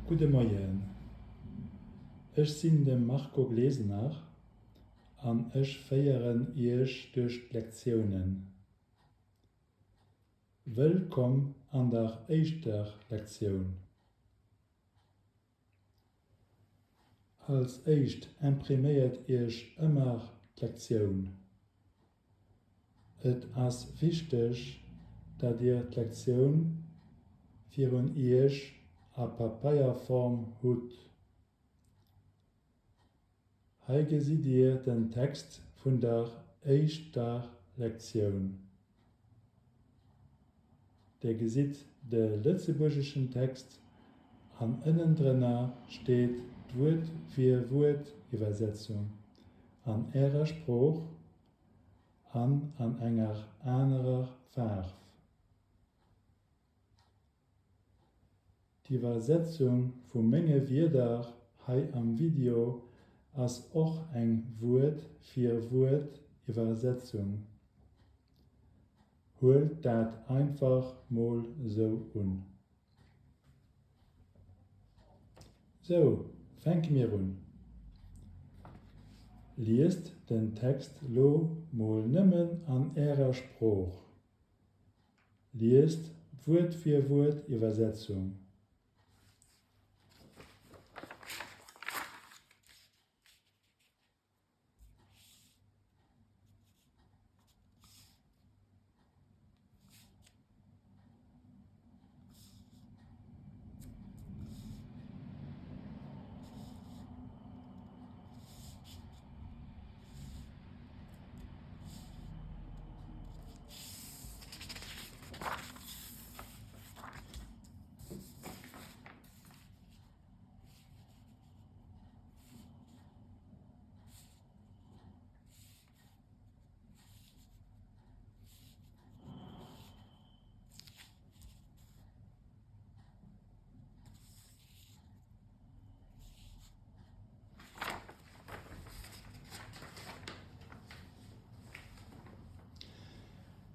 Gute Morgen. Ich bin dem Marco Glesener und ich feiere euch durch Lektionen. Willkommen an der ersten Lektion. Als erst imprimiert euch immer die Lektion. Es ist wichtig, dass ihr die Lektion für euch in Papierform habt. Hier seht ihr den Text von der ersten Lektion. Der sieht den lützeburgischen Text und innen drin steht Wort für Wort Übersetzung an ihrer Sprache und an einer anderen Farbe. Die Übersetzung von meinen Wörtern hier am Video ist auch eine Wort für Wort Übersetzung. Holt das einfach mal so an. So, fangen wir an. Liest den Text lo mal nimmen an ihrer Sprache. Liest Wort für Wort Übersetzung.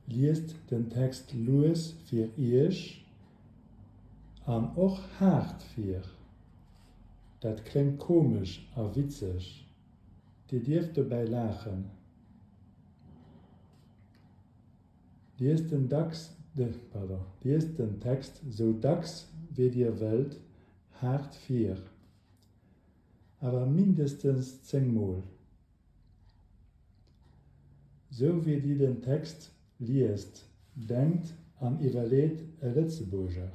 Liest den Text los für euch und auch hart für. Das klingt komisch und witzig. Ihr dürft dabei lachen. Liest den Text so dax wie ihr wollt, hart für. Aber mindestens 10 Mal. So wie ihr den Text liest, denkt und überlegt ein Lützeburger.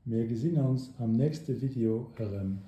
Wir sehen uns am nächsten Video herum.